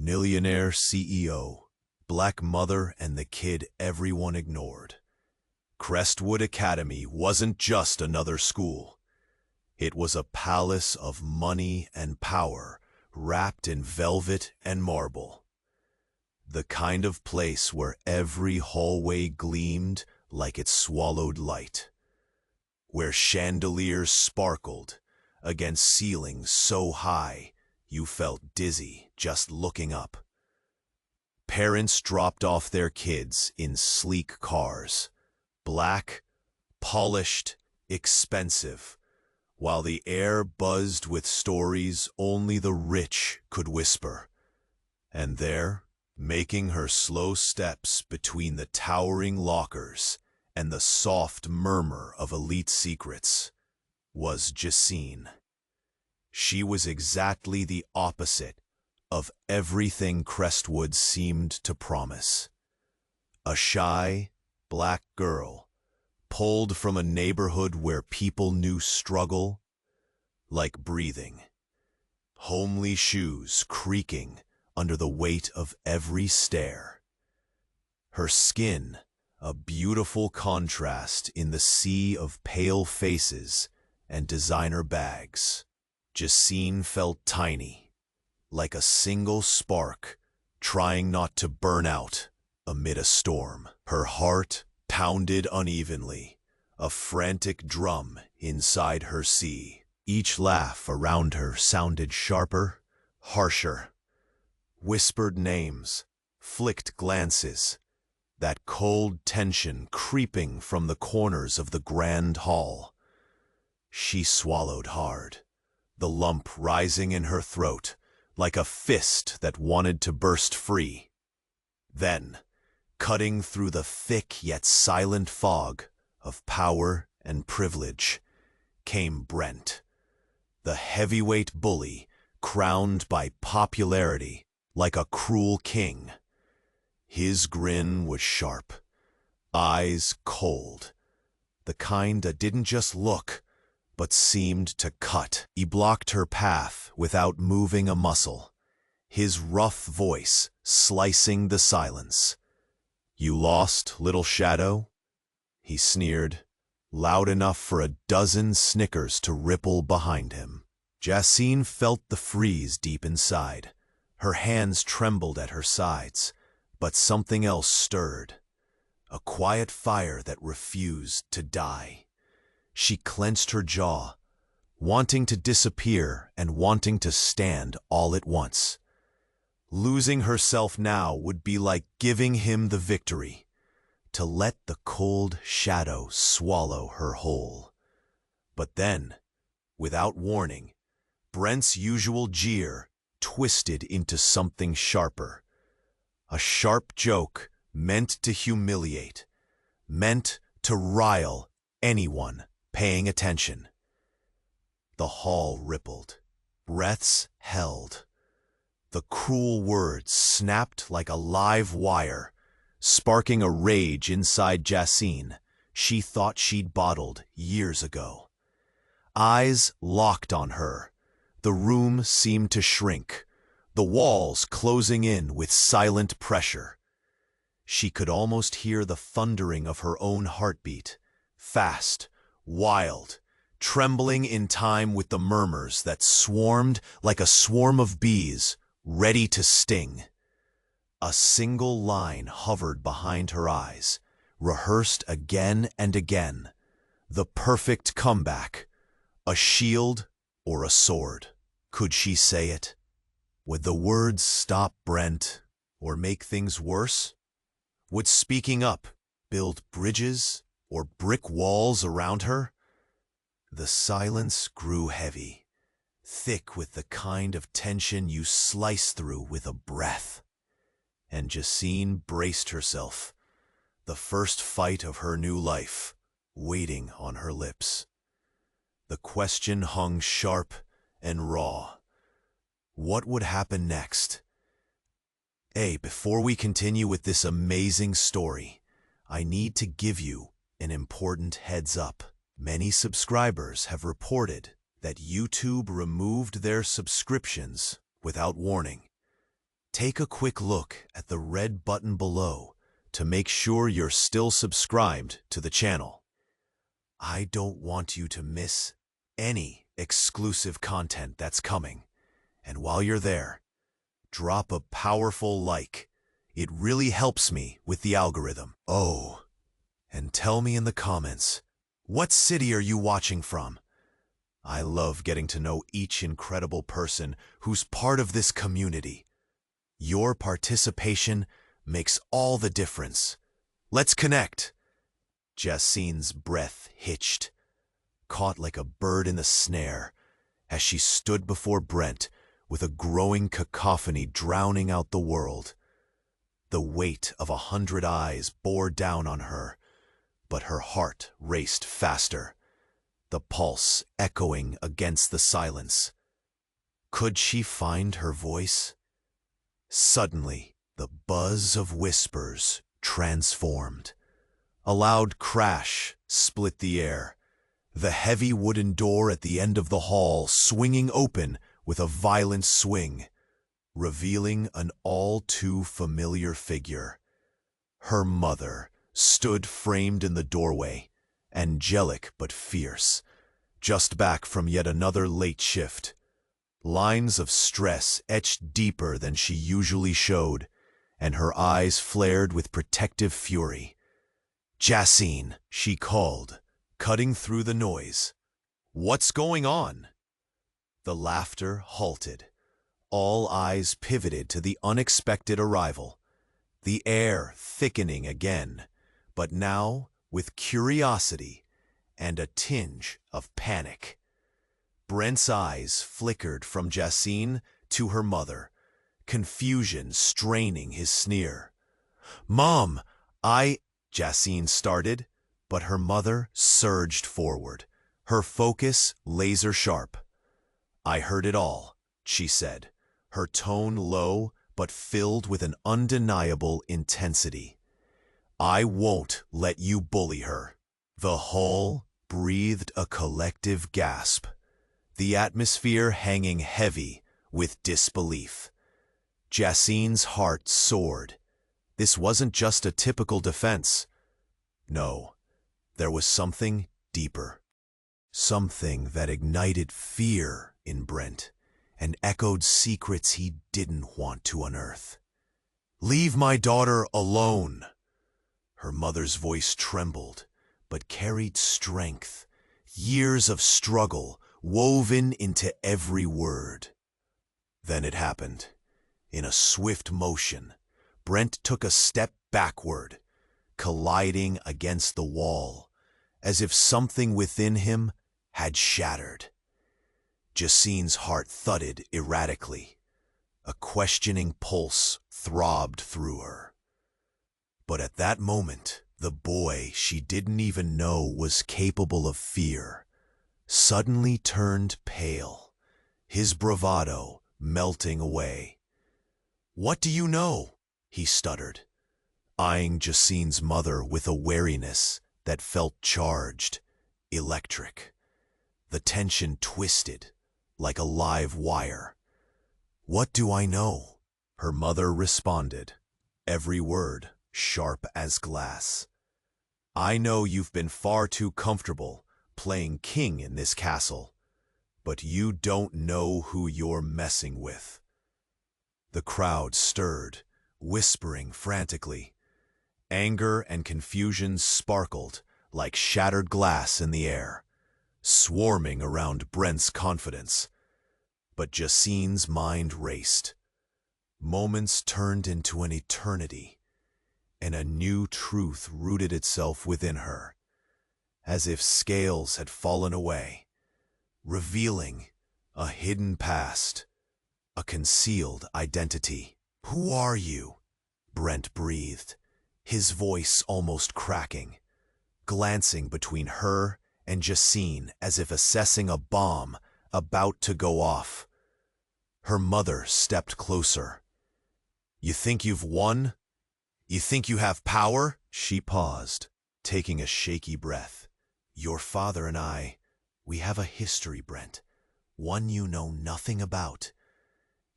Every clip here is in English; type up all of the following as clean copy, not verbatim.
Millionaire CEO, black mother and the kid everyone ignored. Crestwood Academy wasn't just another school. It was a palace of money and power wrapped in velvet and marble. The kind of place where every hallway gleamed like it swallowed light. Where chandeliers sparkled against ceilings so high you felt dizzy just looking up. Parents dropped off their kids in sleek cars, black, polished, expensive, while the air buzzed with stories only the rich could whisper. And there, making her slow steps between the towering lockers and the soft murmur of elite secrets, was Jasine. She was exactly the opposite of everything Crestwood seemed to promise. A shy, black girl, pulled from a neighborhood where people knew struggle like breathing. Homely shoes creaking under the weight of every stare. Her skin, a beautiful contrast in the sea of pale faces and designer bags. Jasine felt tiny, like a single spark trying not to burn out amid a storm. Her heart pounded unevenly, a frantic drum inside her sea. Each laugh around her sounded sharper, harsher. Whispered names, flicked glances, that cold tension creeping from the corners of the grand hall. She swallowed hard, the lump rising in her throat like a fist that wanted to burst free. Then, cutting through the thick yet silent fog of power and privilege, came Brent, the heavyweight bully crowned by popularity like a cruel king. His grin was sharp, eyes cold, the kind that didn't just look, but seemed to cut. He blocked her path without moving a muscle, his rough voice slicing the silence. "You lost, little shadow?" he sneered, loud enough for a dozen snickers to ripple behind him. Jasine felt the freeze deep inside. Her hands trembled at her sides, but something else stirred. A quiet fire that refused to die. She clenched her jaw, wanting to disappear and wanting to stand all at once. Losing herself now would be like giving him the victory, to let the cold shadow swallow her whole. But then, without warning, Brent's usual jeer twisted into something sharper. A sharp joke meant to humiliate, meant to rile anyone paying attention. The hall rippled, breaths held. The cruel words snapped like a live wire, sparking a rage inside Jasine she thought she'd bottled years ago. Eyes locked on her. The room seemed to shrink, the walls closing in with silent pressure. She could almost hear the thundering of her own heartbeat, fast, wild, trembling in time with the murmurs that swarmed like a swarm of bees ready to sting. A single line hovered behind her eyes, rehearsed again and again. The perfect comeback, a shield or a sword. Could she say it? Would the words stop Brent or make things worse? Would speaking up build bridges or brick walls around her? The silence grew heavy, thick with the kind of tension you slice through with a breath. And Jasine braced herself, the first fight of her new life, waiting on her lips. The question hung sharp and raw. What would happen next? Hey, before we continue with this amazing story, I need to give you an important heads up. Many subscribers have reported that YouTube removed their subscriptions without warning. take a quick look at the red button below to make sure you're still subscribed to the channel. I don't want you to miss any exclusive content that's coming. And while you're there, drop a powerful like. It really helps me with the algorithm. Oh, and tell me in the comments, what city are you watching from? I love getting to know each incredible person who's part of this community. Your participation makes all the difference. Let's connect. Jasine's breath hitched, caught like a bird in the snare, as she stood before Brent with a growing cacophony drowning out the world. The weight of 100 eyes bore down on her, but her heart raced faster, the pulse echoing against the silence. Could she find her voice? Suddenly, the buzz of whispers transformed. A loud crash split the air, the heavy wooden door at the end of the hall swinging open with a violent swing, revealing an all-too-familiar figure. Her mother stood framed in the doorway, angelic but fierce, just back from yet another late shift. Lines of stress etched deeper than she usually showed, and her eyes flared with protective fury. "Jasine," she called, cutting through the noise. "What's going on?" The laughter halted. All eyes pivoted to the unexpected arrival, the air thickening again, but now with curiosity and a tinge of panic. Brent's eyes flickered from Jasine to her mother, confusion straining his sneer. "Mom, Jasine started, but her mother surged forward, her focus laser-sharp. "I heard it all," she said, her tone low but filled with an undeniable intensity. "I won't let you bully her." The hall breathed a collective gasp, the atmosphere hanging heavy with disbelief. Jasine's heart soared. This wasn't just a typical defense. No, there was something deeper. Something that ignited fear in Brent and echoed secrets he didn't want to unearth. "Leave my daughter alone." Her mother's voice trembled, but carried strength, years of struggle woven into every word. Then it happened. In a swift motion, Brent took a step backward, colliding against the wall, as if something within him had shattered. Jasine's heart thudded erratically. A questioning pulse throbbed through her. But at that moment, the boy she didn't even know was capable of fear suddenly turned pale, his bravado melting away. "What do you know?" he stuttered, eyeing Jasine's mother with a wariness that felt charged, electric. The tension twisted like a live wire. "What do I know?" her mother responded, every word sharp as glass. "I know you've been far too comfortable playing king in this castle, but you don't know who you're messing with." The crowd stirred, whispering frantically. Anger and confusion sparkled like shattered glass in the air, swarming around Brent's confidence. But Jasine's mind raced. Moments turned into an eternity, and a new truth rooted itself within her, as if scales had fallen away, revealing a hidden past, a concealed identity. "Who are you?" Brent breathed, his voice almost cracking, glancing between her and Jasine as if assessing a bomb about to go off. Her mother stepped closer. "You think you've won? You think you have power?" She paused, taking a shaky breath. "Your father and I, we have a history, Brent, one you know nothing about.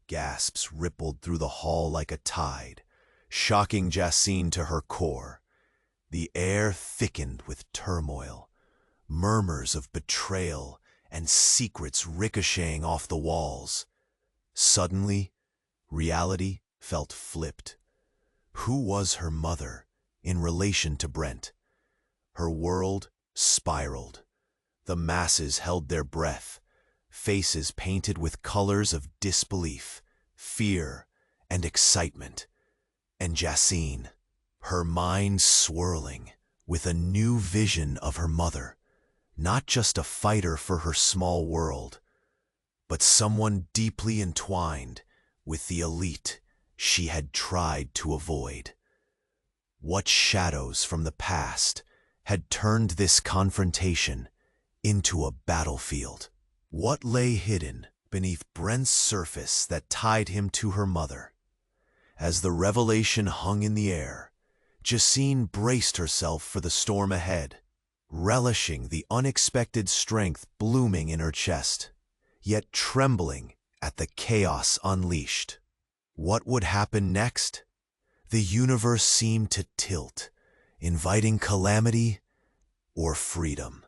Gasps rippled through the hall like a tide, shocking Jasine to her core. The air thickened with turmoil, murmurs of betrayal and secrets ricocheting off the walls. Suddenly, reality felt flipped. Who was her mother in relation to Brent? Her world spiraled. The masses held their breath, faces painted with colors of disbelief, fear, and excitement. And Jasine, her mind swirling with a new vision of her mother, not just a fighter for her small world, but someone deeply entwined with the elite she had tried to avoid. What shadows from the past had turned this confrontation into a battlefield? What lay hidden beneath Brent's surface that tied him to her mother? As the revelation hung in the air, Jasine braced herself for the storm ahead, relishing the unexpected strength blooming in her chest, yet trembling at the chaos unleashed. What would happen next? The universe seemed to tilt, inviting calamity or freedom.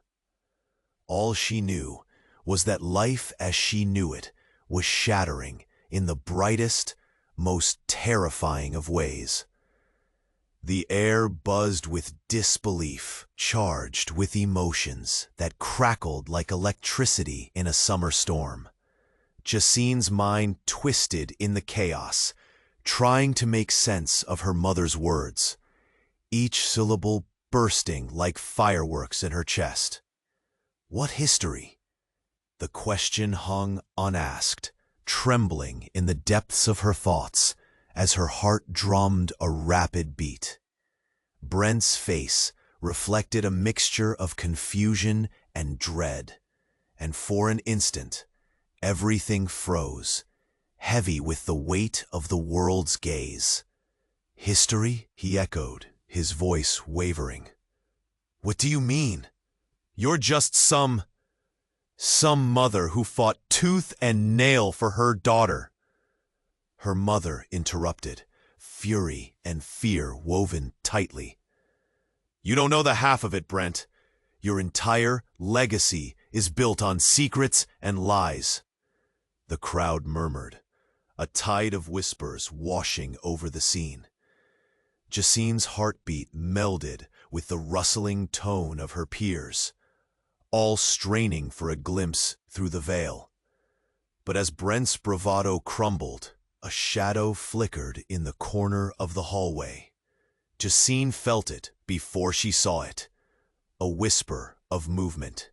All she knew was that life as she knew it was shattering in the brightest, most terrifying of ways. The air buzzed with disbelief, charged with emotions that crackled like electricity in a summer storm. Jasine's mind twisted in the chaos, trying to make sense of her mother's words, each syllable bursting like fireworks in her chest. What history? The question hung unasked, trembling in the depths of her thoughts as her heart drummed a rapid beat. Brent's face reflected a mixture of confusion and dread, and for an instant, everything froze, heavy with the weight of the world's gaze. History? He echoed, his voice wavering. What do you mean? You're just some mother who fought tooth and nail for her daughter. Her mother interrupted, fury and fear woven tightly. You don't know the half of it, Brent. Your entire legacy is built on secrets and lies. The crowd murmured, a tide of whispers washing over the scene. Jasine's heartbeat melded with the rustling tone of her peers, all straining for a glimpse through the veil. But as Brent's bravado crumbled, a shadow flickered in the corner of the hallway. Jasine felt it before she saw it, a whisper of movement.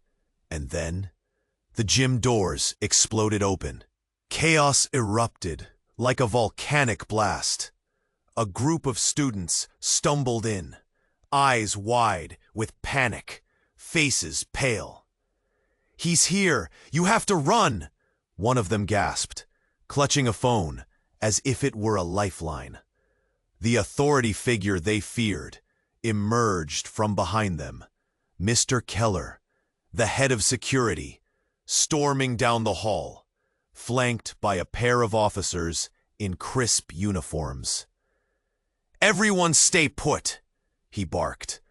And then, the gym doors exploded open. Chaos erupted like a volcanic blast. A group of students stumbled in, eyes wide with panic, faces pale. He's here! You have to run! One of them gasped, clutching a phone as if it were a lifeline. The authority figure they feared emerged from behind them, Mr. Keller, the head of security, storming down the hall, flanked by a pair of officers in crisp uniforms. Everyone stay put, he barked,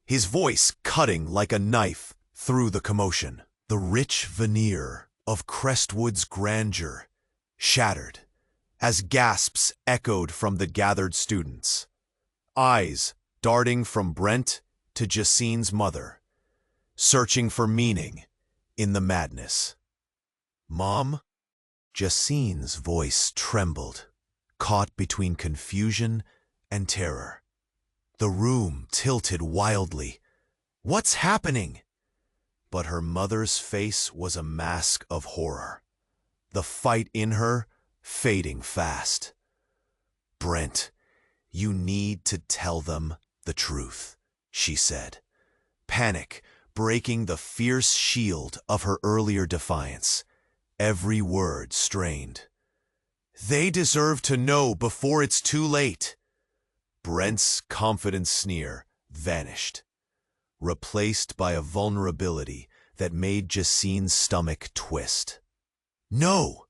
his voice cutting like a knife through the commotion. The rich veneer of Crestwood's grandeur shattered as gasps echoed from the gathered students, eyes darting from Brent to Jasine's mother, searching for meaning in the madness. Mom? Jasine's voice trembled, caught between confusion and terror. The room tilted wildly. What's happening? But her mother's face was a mask of horror, the fight in her fading fast. Brent, you need to tell them the truth, she said, panic breaking the fierce shield of her earlier defiance, every word strained. They deserve to know before it's too late. Brent's confident sneer vanished, replaced by a vulnerability that made Jasine's stomach twist. No,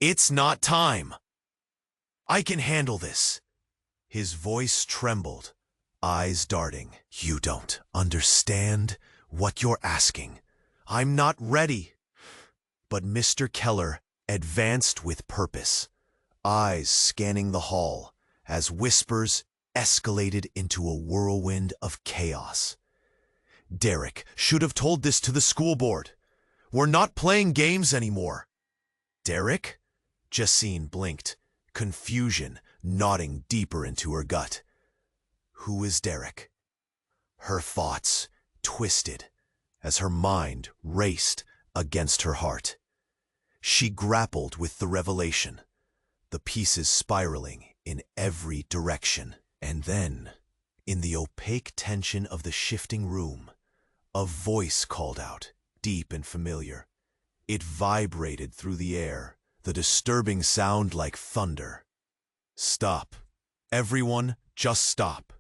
It's not time. I can handle this. His voice trembled, eyes darting. You don't understand what you're asking. I'm not ready. But Mr. Keller advanced with purpose, eyes scanning the hall as whispers escalated into a whirlwind of chaos. Derek should have told this to the school board. We're not playing games anymore. Derek? Jasine blinked, confusion knotting deeper into her gut. Who is Derek? Her thoughts twisted as her mind raced against her heart. She grappled with the revelation, the pieces spiraling in every direction. And then, in the opaque tension of the shifting room, a voice called out, deep and familiar. It vibrated through the air, the disturbing sound like thunder. Stop. Everyone, just stop.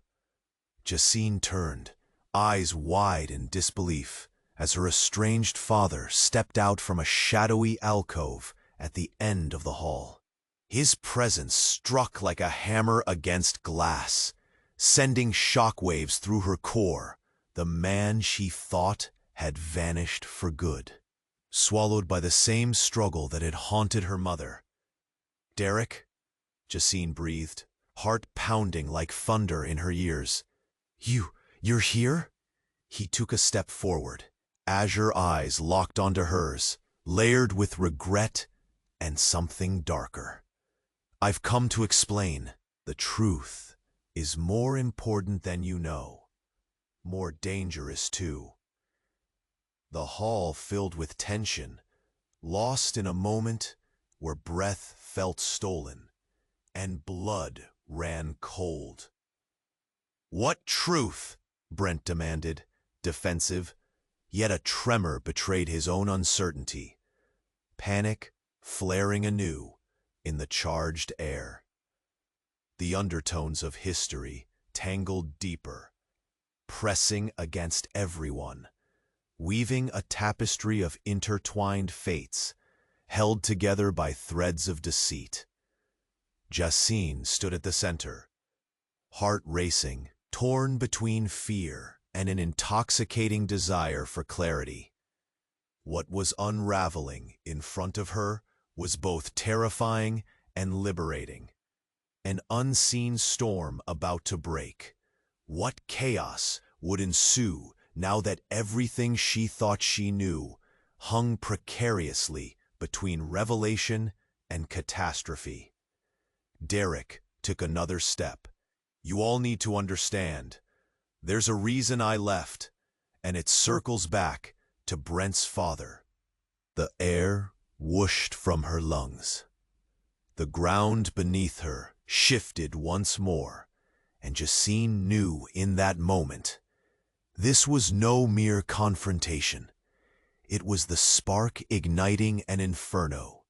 Jasine turned, eyes wide in disbelief, as her estranged father stepped out from a shadowy alcove at the end of the hall. His presence struck like a hammer against glass, sending shockwaves through her core. The man she thought had vanished for good, swallowed by the same struggle that had haunted her mother. Derek? Jasine breathed, heart pounding like thunder in her ears. You're here? He took a step forward, azure eyes locked onto hers, layered with regret and something darker. I've come to explain. The truth is more important than you know. More dangerous, too. The hall filled with tension, lost in a moment where breath felt stolen and blood ran cold. What truth? Brent demanded, defensive, yet a tremor betrayed his own uncertainty. Panic flaring anew in the charged air. The undertones of history tangled deeper, pressing against everyone, weaving a tapestry of intertwined fates, held together by threads of deceit. Jasine stood at the center, heart racing, torn between fear and an intoxicating desire for clarity. What was unraveling in front of her was both terrifying and liberating. An unseen storm about to break. What chaos would ensue now that everything she thought she knew hung precariously between revelation and catastrophe? Derek took another step. You all need to understand. There's a reason I left, and it circles back to Brent's father. The air whooshed from her lungs. The ground beneath her shifted once more, and Jasine knew in that moment this was no mere confrontation. It was the spark igniting an inferno,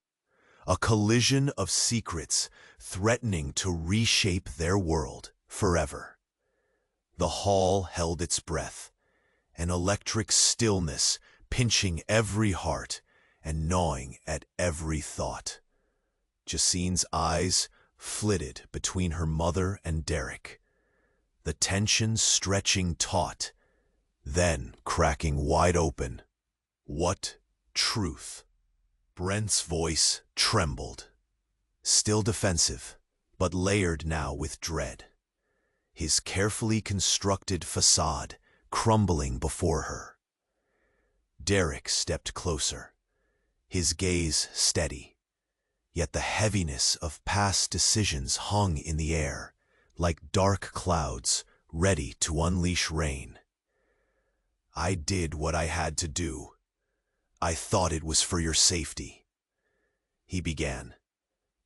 a collision of secrets threatening to reshape their world forever. The hall held its breath, an electric stillness pinching every heart and gnawing at every thought. Jasine's eyes flitted between her mother and Derek, the tension stretching taut, then cracking wide open. What truth? Brent's voice trembled, still defensive, but layered now with dread. His carefully constructed facade crumbling before her. Derek stepped closer, his gaze steady, yet the heaviness of past decisions hung in the air, like dark clouds ready to unleash rain. I did what I had to do. I thought it was for your safety, he began,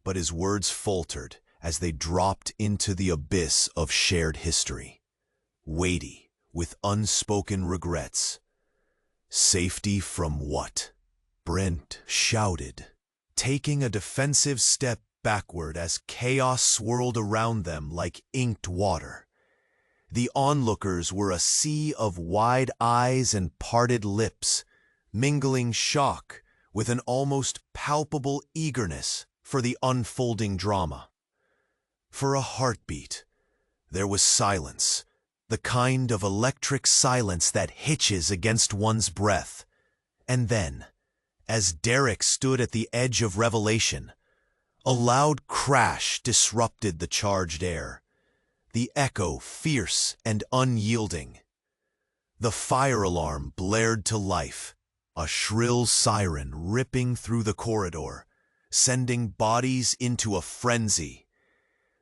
but his words faltered as they dropped into the abyss of shared history, weighty with unspoken regrets. Safety from what? Brent shouted, taking a defensive step backward as chaos swirled around them like inked water. The onlookers were a sea of wide eyes and parted lips, mingling shock with an almost palpable eagerness for the unfolding drama. For a heartbeat, there was silence, the kind of electric silence that hitches against one's breath. And then, as Derek stood at the edge of revelation, a loud crash disrupted the charged air, the echo fierce and unyielding. The fire alarm blared to life, a shrill siren ripping through the corridor, sending bodies into a frenzy.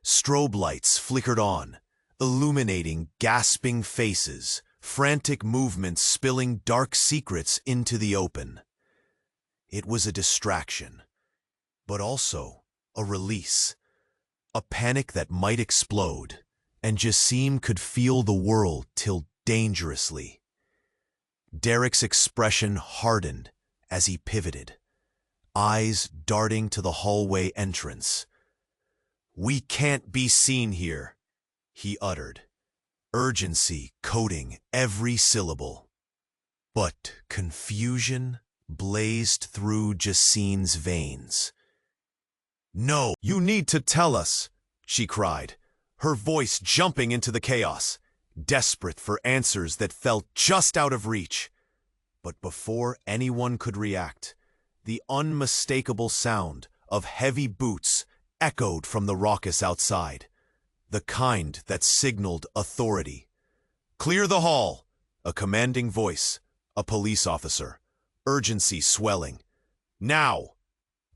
Strobe lights flickered on, illuminating gasping faces, frantic movements spilling dark secrets into the open. It was a distraction, but also a release, a panic that might explode, and Jasine could feel the world tilt dangerously. Derek's expression hardened as he pivoted, eyes darting to the hallway entrance. "We can't be seen here," he uttered, urgency coating every syllable. But confusion blazed through Jasine's veins. "No, you need to tell us," she cried, her voice jumping into the chaos, desperate for answers that felt just out of reach. But before anyone could react, the unmistakable sound of heavy boots echoed from the raucous outside, the kind that signaled authority. "Clear the hall!" A commanding voice, a police officer, urgency swelling. "Now!"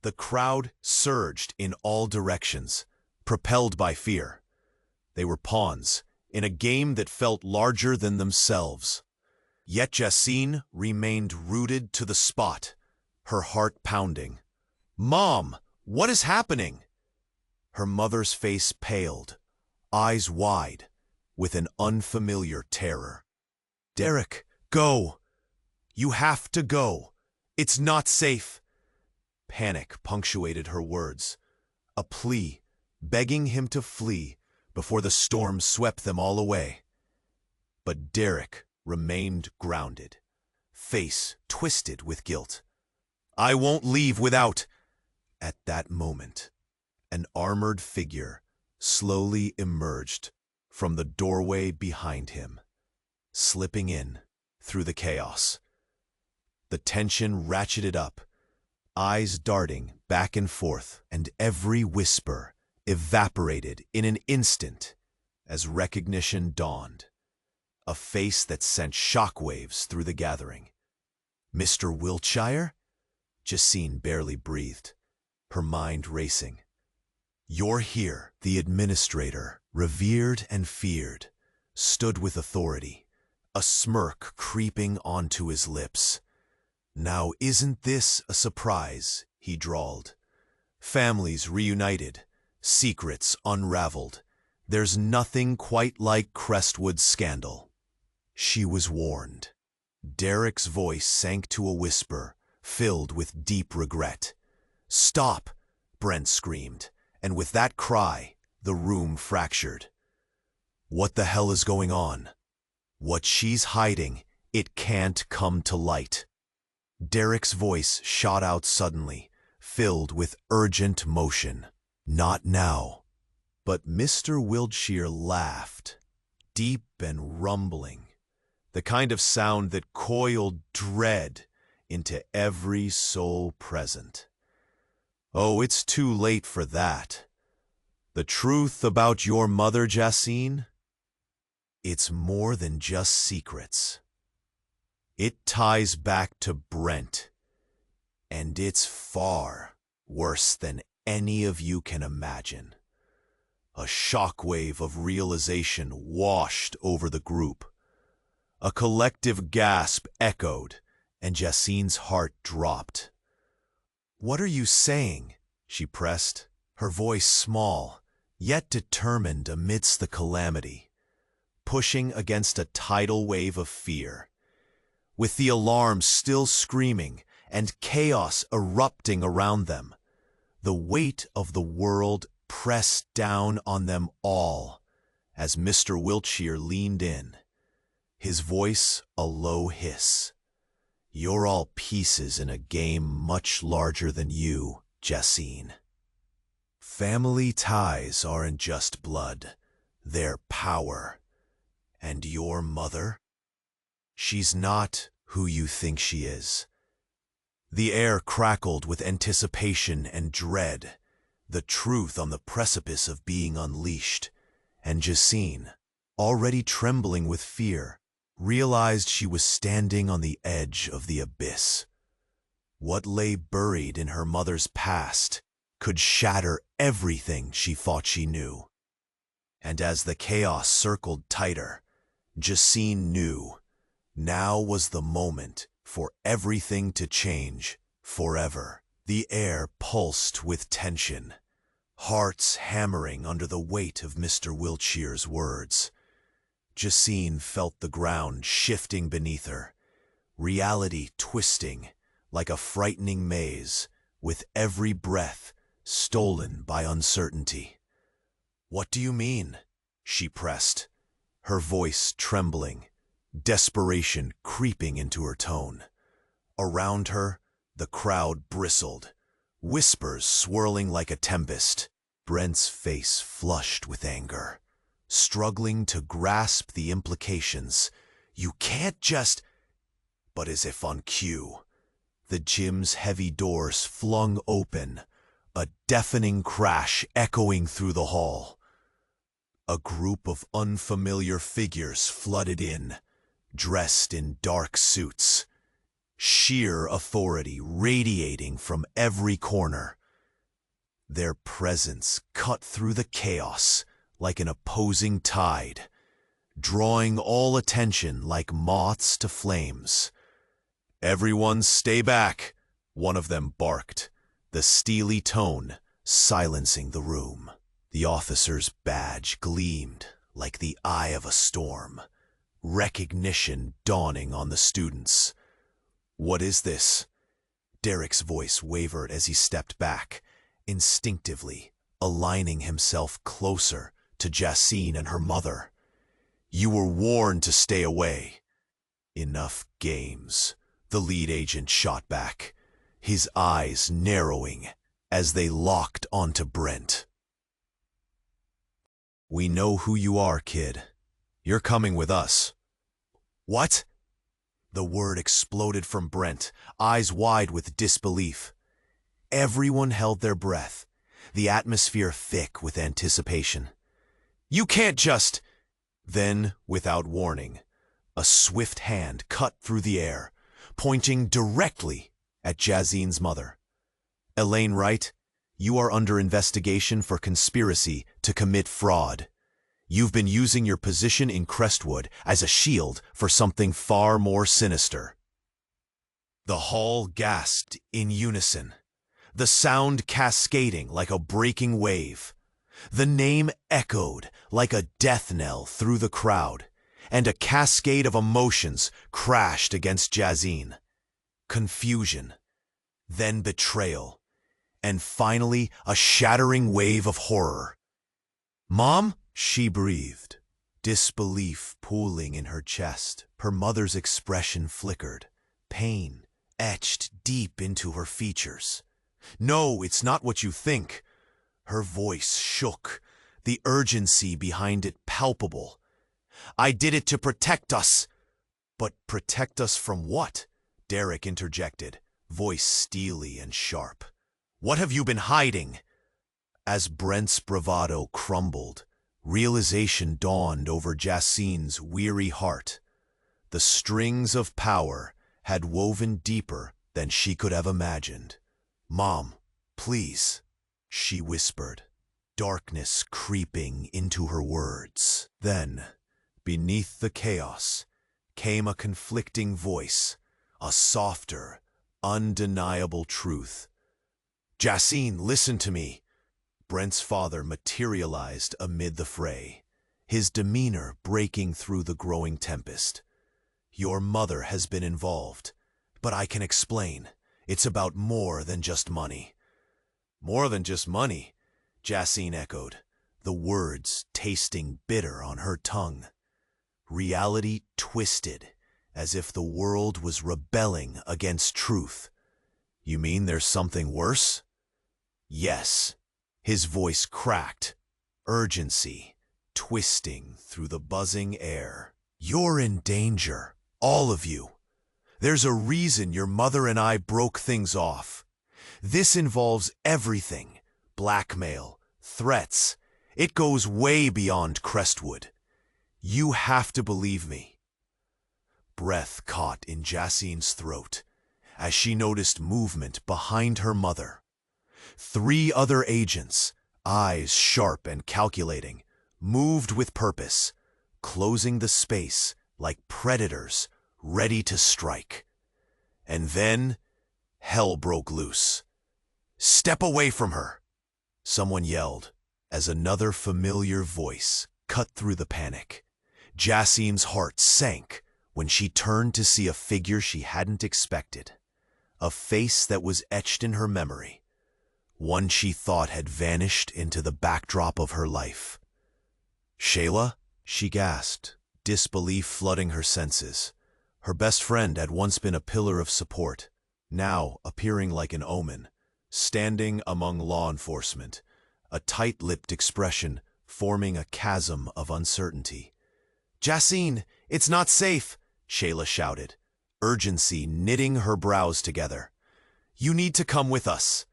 The crowd surged in all directions, propelled by fear. They were pawns in a game that felt larger than themselves. Yet Jasine remained rooted to the spot, her heart pounding. "Mom, what is happening?" Her mother's face paled, eyes wide, with an unfamiliar terror. "Derek, go! You have to go! It's not safe!" Panic punctuated her words, a plea, begging him to flee before the storm swept them all away. But Derek remained grounded, face twisted with guilt. "I won't leave without—" At that moment, an armored figure slowly emerged from the doorway behind him, slipping in through the chaos. The tension ratcheted up, eyes darting back and forth, and every whisper evaporated in an instant as recognition dawned. A face that sent shockwaves through the gathering. "Mr. Wiltshire?" Jasine barely breathed, her mind racing. "You're here." The administrator, revered and feared, stood with authority, a smirk creeping onto his lips. "Now isn't this a surprise?" he drawled. "Families reunited, secrets unraveled. There's nothing quite like Crestwood's scandal." She was warned. Derek's voice sank to a whisper, filled with deep regret. "Stop!" Brent screamed, and with that cry, the room fractured. "What the hell is going on?" "What she's hiding, it can't come to light." Derek's voice shot out suddenly, filled with urgent motion. "Not now." But Mr. Wiltshire laughed, deep and rumbling, the kind of sound that coiled dread into every soul present. "Oh, it's too late for that. The truth about your mother, Jasine? It's more than just secrets. It ties back to Brent, and it's far worse than any of you can imagine." A shockwave of realization washed over the group. A collective gasp echoed, and Jasine's heart dropped. "What are you saying?" she pressed, her voice small, yet determined amidst the calamity, pushing against a tidal wave of fear. With the alarm still screaming and chaos erupting around them, the weight of the world pressed down on them all as Mr. Wiltshire leaned in, his voice a low hiss. "You're all pieces in a game much larger than you, Jasine." Family ties aren't just blood, they're power. And your mother? She's not who you think she is. The air crackled with anticipation and dread, the truth on the precipice of being unleashed, and Jasine, already trembling with fear, realized she was standing on the edge of the abyss. What lay buried in her mother's past could shatter everything she thought she knew. And as the chaos circled tighter, Jasine knew now was the moment for everything to change forever. The air pulsed with tension, hearts hammering under the weight of Mr. Wiltshire's words. Jasine felt the ground shifting beneath her, reality twisting like a frightening maze, with every breath stolen by uncertainty. "What do you mean?" she pressed, her voice trembling, desperation creeping into her tone. Around her, the crowd bristled, whispers swirling like a tempest. Brent's face flushed with anger, struggling to grasp the implications. "You can't just—" But as if on cue, the gym's heavy doors flung open, a deafening crash echoing through the hall. A group of unfamiliar figures flooded in, dressed in dark suits, sheer authority radiating from every corner. Their presence cut through the chaos like an opposing tide, drawing all attention like moths to flames. "Everyone stay back," one of them barked, the steely tone silencing the room. The officer's badge gleamed like the eye of a storm, recognition dawning on the students. "What is this?" Derek's voice wavered as he stepped back, instinctively aligning himself closer to Jasine and her mother. "You were warned to stay away." "Enough games," the lead agent shot back, his eyes narrowing as they locked onto Brent. "We know who you are, kid. You're coming with us." "What?" The word exploded from Brent, eyes wide with disbelief. Everyone held their breath, the atmosphere thick with anticipation. "You can't just—" Then, without warning, a swift hand cut through the air, pointing directly at Jasine's mother. "Elaine Wright, you are under investigation for conspiracy to commit fraud. You've been using your position in Crestwood as a shield for something far more sinister." The hall gasped in unison, the sound cascading like a breaking wave. The name echoed like a death knell through the crowd, and a cascade of emotions crashed against Jasine. Confusion, then betrayal, and finally a shattering wave of horror. "Mom?" she breathed, disbelief pooling in her chest. Her mother's expression flickered, pain etched deep into her features. "No, it's not what you think." Her voice shook, the urgency behind it palpable. "I did it to protect us." "But protect us from what?" Derek interjected, voice steely and sharp. "What have you been hiding?" As Brent's bravado crumbled, realization dawned over Jasine's weary heart. The strings of power had woven deeper than she could have imagined. "Mom, please," she whispered, darkness creeping into her words. Then, beneath the chaos, came a conflicting voice, a softer, undeniable truth. "Jasine, listen to me." Brent's father materialized amid the fray, his demeanor breaking through the growing tempest. "Your mother has been involved, but I can explain. It's about more than just money." "More than just money," Jasine echoed, the words tasting bitter on her tongue. Reality twisted, as if the world was rebelling against truth. "You mean there's something worse?" "Yes." His voice cracked, urgency twisting through the buzzing air. "You're in danger, all of you. There's a reason your mother and I broke things off. This involves everything: blackmail, threats. It goes way beyond Crestwood. You have to believe me." Breath caught in Jasine's throat as she noticed movement behind her mother. 3 other agents, eyes sharp and calculating, moved with purpose, closing the space like predators ready to strike. And then, hell broke loose. "Step away from her!" someone yelled, as another familiar voice cut through the panic. Jasine's heart sank when she turned to see a figure she hadn't expected, a face that was etched in her memory, one she thought had vanished into the backdrop of her life. "Shayla?" she gasped, disbelief flooding her senses. Her best friend had once been a pillar of support, now appearing like an omen, standing among law enforcement, a tight-lipped expression forming a chasm of uncertainty. "Jasine, it's not safe!" Shayla shouted, urgency knitting her brows together. "You need to come with us."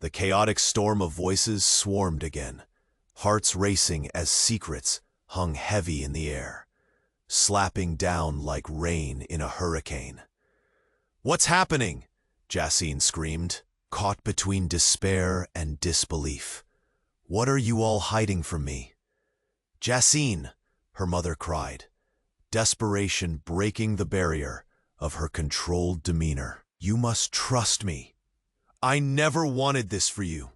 The chaotic storm of voices swarmed again, hearts racing as secrets hung heavy in the air, slapping down like rain in a hurricane. "What's happening?" Jasine screamed, caught between despair and disbelief. "What are you all hiding from me?" "Jasine," her mother cried, desperation breaking the barrier of her controlled demeanor. "You must trust me. I never wanted this for you."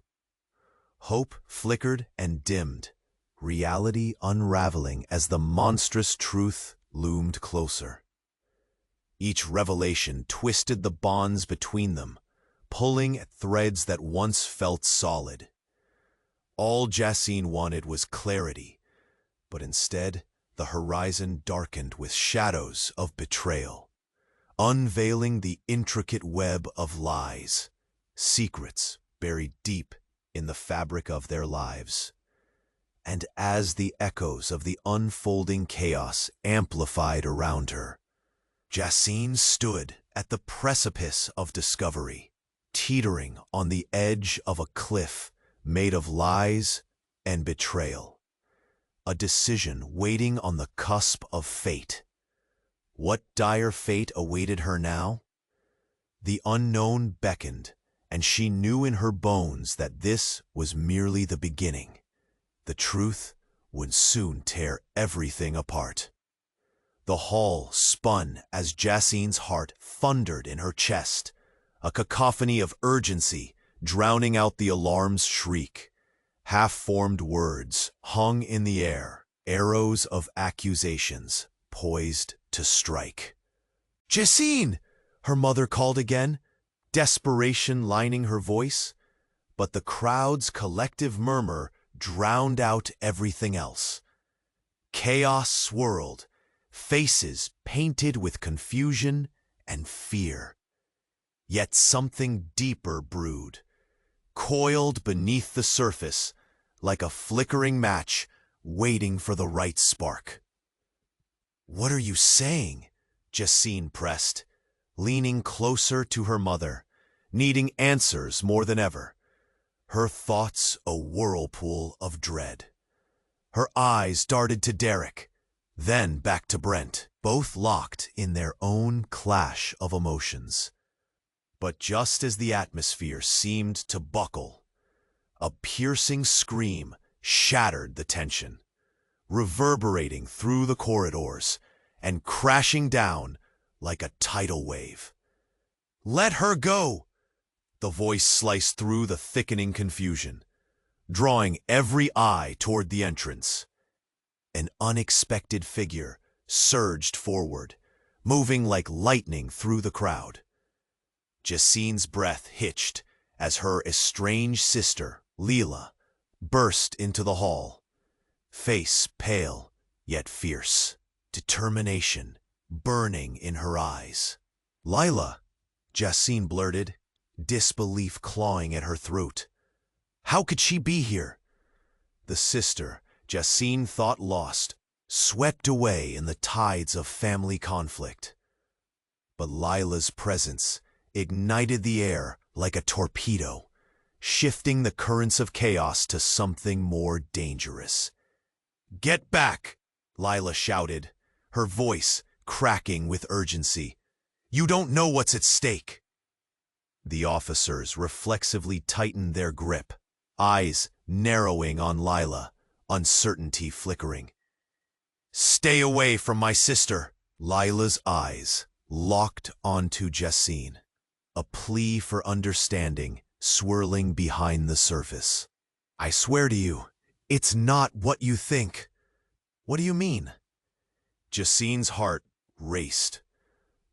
Hope flickered and dimmed, reality unraveling as the monstrous truth loomed closer. Each revelation twisted the bonds between them, pulling at threads that once felt solid. All Jasine wanted was clarity, but instead the horizon darkened with shadows of betrayal, unveiling the intricate web of lies, secrets buried deep in the fabric of their lives. And as the echoes of the unfolding chaos amplified around her, Jasine stood at the precipice of discovery, teetering on the edge of a cliff made of lies and betrayal. A decision waiting on the cusp of fate. What dire fate awaited her now? The unknown beckoned, and she knew in her bones that this was merely the beginning. The truth would soon tear everything apart. The hall spun as Jasine's heart thundered in her chest, a cacophony of urgency drowning out the alarm's shriek. Half-formed words hung in the air, arrows of accusations poised to strike. "Jasine!" her mother called again, desperation lining her voice. But the crowd's collective murmur drowned out everything else. Chaos swirled, faces painted with confusion and fear. Yet something deeper brewed, coiled beneath the surface, like a flickering match waiting for the right spark. "What are you saying?" Jasine pressed, leaning closer to her mother, needing answers more than ever. Her thoughts a whirlpool of dread. Her eyes darted to Derek, then back to Brent, both locked in their own clash of emotions. But just as the atmosphere seemed to buckle, a piercing scream shattered the tension, reverberating through the corridors and crashing down like a tidal wave. "Let her go!" The voice sliced through the thickening confusion, drawing every eye toward the entrance. An unexpected figure surged forward, moving like lightning through the crowd. Jasine's breath hitched as her estranged sister, Leela, burst into the hall, face pale yet fierce, determination burning in her eyes. "Lila," Jasine blurted, disbelief clawing at her throat. How could she be here? The sister, Jasine thought lost, swept away in the tides of family conflict. But Lila's presence ignited the air like a torpedo, shifting the currents of chaos to something more dangerous. "Get back!" Lila shouted, her voice cracking with urgency. "You don't know what's at stake." The officers reflexively tightened their grip, eyes narrowing on Lila, uncertainty flickering. "Stay away from my sister." Lila's eyes locked onto Jasine, a plea for understanding swirling behind the surface. "I swear to you, it's not what you think." "What do you mean?" Jasine's heart raced,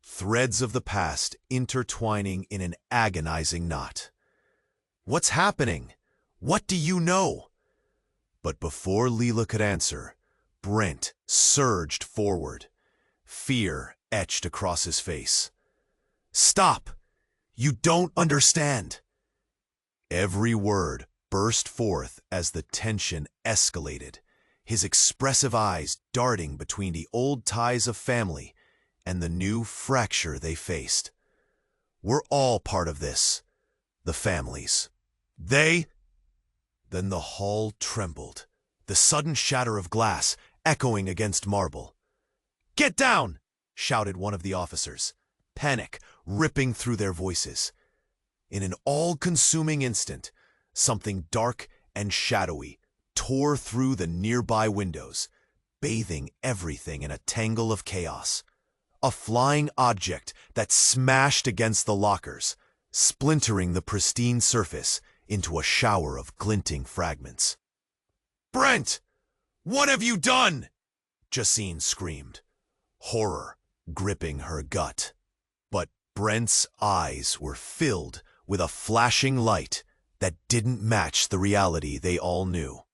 threads of the past intertwining in an agonizing knot. "What's happening? What do you know?" But before Lila could answer, Brent surged forward, fear etched across his face. "Stop! You don't understand!" Every word burst forth as the tension escalated, his expressive eyes darting between the old ties of family and the new fracture they faced. "We're all part of this. The families. They—" Then the hall trembled, the sudden shatter of glass echoing against marble. "Get down!" shouted one of the officers, panic ripping through their voices. In an all-consuming instant, something dark and shadowy tore through the nearby windows, bathing everything in a tangle of chaos. A flying object that smashed against the lockers, splintering the pristine surface into a shower of glinting fragments. "Brent! What have you done?" Jasine screamed, horror gripping her gut. But Brent's eyes were filled with a flashing light that didn't match the reality they all knew.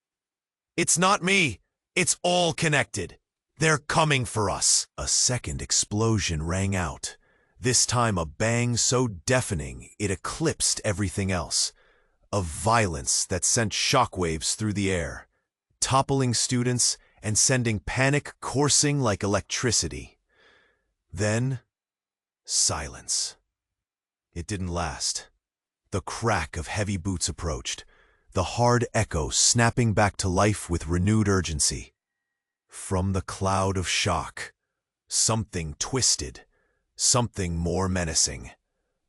"It's not me! It's all connected! They're coming for us!" A second explosion rang out, this time a bang so deafening it eclipsed everything else. A violence that sent shockwaves through the air, toppling students and sending panic coursing like electricity. Then, silence. It didn't last. The crack of heavy boots approached, the hard echo snapping back to life with renewed urgency. From the cloud of shock, something twisted, something more menacing.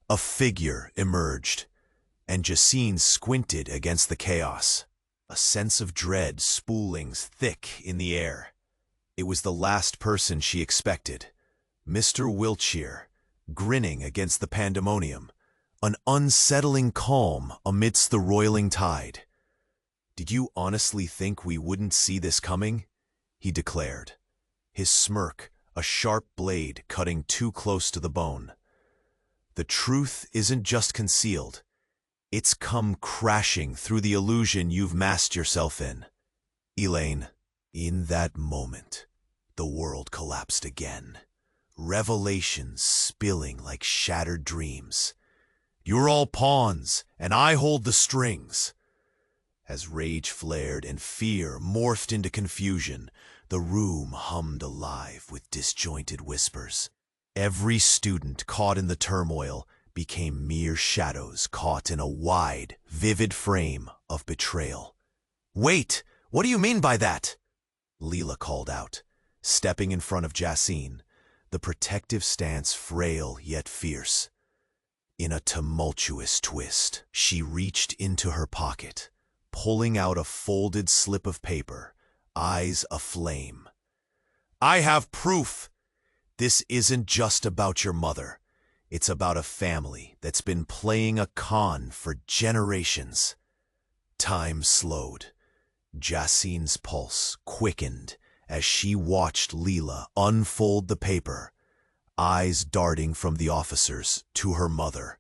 A figure emerged, and Jasine squinted against the chaos, a sense of dread spooling thick in the air. It was the last person she expected, Mr. Wiltshire, grinning against the pandemonium, an unsettling calm amidst the roiling tide. "Did you honestly think we wouldn't see this coming?" he declared, his smirk a sharp blade cutting too close to the bone. "The truth isn't just concealed. It's come crashing through the illusion you've masked yourself in." Elaine, in that moment, the world collapsed again, revelations spilling like shattered dreams. "You're all pawns, and I hold the strings." As rage flared and fear morphed into confusion, the room hummed alive with disjointed whispers. Every student caught in the turmoil became mere shadows caught in a wide, vivid frame of betrayal. "Wait! What do you mean by that?" Lila called out, stepping in front of Jasine, the protective stance frail yet fierce. In a tumultuous twist, she reached into her pocket, pulling out a folded slip of paper, eyes aflame. "I have proof! This isn't just about your mother. It's about a family that's been playing a con for generations." Time slowed. Jasine's pulse quickened as she watched Lila unfold the paper, eyes darting from the officers to her mother,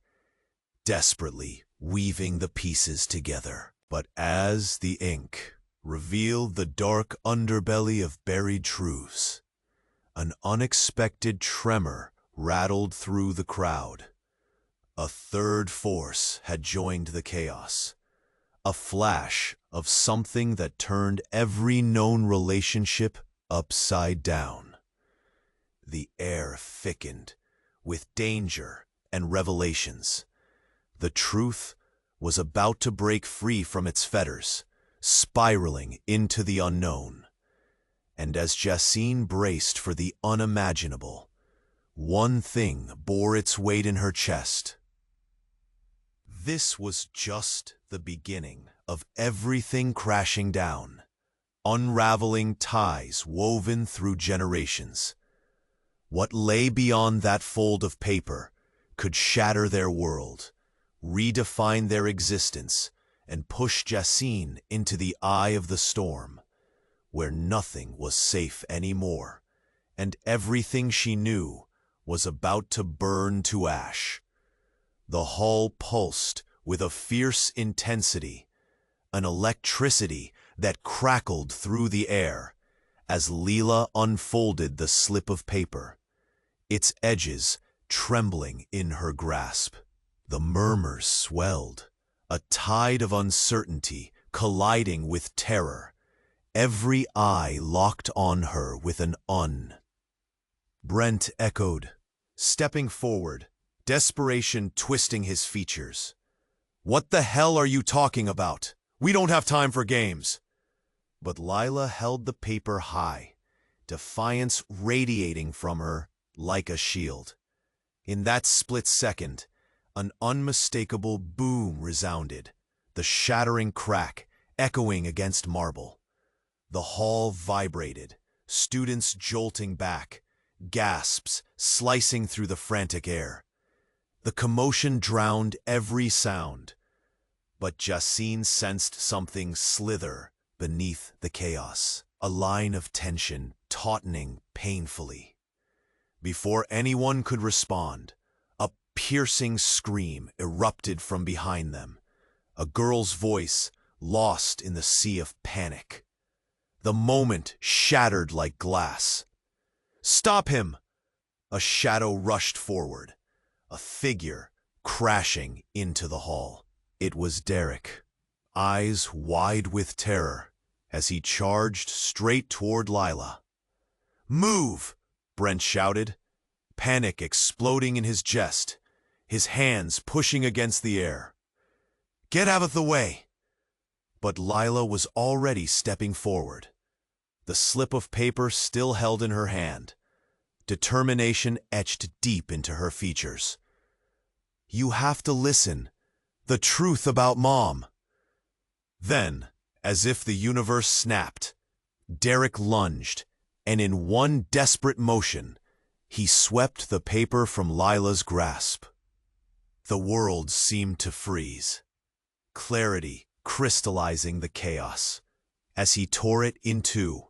desperately weaving the pieces together. But as the ink revealed the dark underbelly of buried truths, an unexpected tremor rattled through the crowd. A third force had joined the chaos, A flash of something that turned every known relationship upside down. The air thickened with danger and revelations. The truth was about to break free from its fetters, spiraling into the unknown. And as Jasine braced for the unimaginable, one thing bore its weight in her chest. This was just the beginning of everything crashing down, unraveling ties woven through generations. What lay beyond that fold of paper could shatter their world, redefine their existence, and push Jasine into the eye of the storm, where nothing was safe anymore, and everything she knew was about to burn to ash. The hall pulsed with a fierce intensity, an electricity that crackled through the air as Leela unfolded the slip of paper, its edges trembling in her grasp. The murmurs swelled, a tide of uncertainty colliding with terror, every eye locked on her with an un. Brent echoed, stepping forward, desperation twisting his features. "What the hell are you talking about? We don't have time for games." But Lila held the paper high, defiance radiating from her like a shield. In that split second, an unmistakable boom resounded, the shattering crack echoing against marble. The hall vibrated, students jolting back, gasps slicing through the frantic air. The commotion drowned every sound, but Jasine sensed something slither beneath the chaos, a line of tension tautening painfully. Before anyone could respond, a piercing scream erupted from behind them, a girl's voice lost in the sea of panic. The moment shattered like glass. "Stop him!" A shadow rushed forward, a figure crashing into the hall. It was Derek, eyes wide with terror, as he charged straight toward Lila. "Move!" Brent shouted, panic exploding in his chest, his hands pushing against the air. "Get out of the way!" But Lila was already stepping forward, the slip of paper still held in her hand, determination etched deep into her features. "You have to listen. The truth about Mom." Then, as if the universe snapped, Derek lunged, and in one desperate motion, he swept the paper from Lila's grasp. The world seemed to freeze, clarity crystallizing the chaos, as he tore it in two,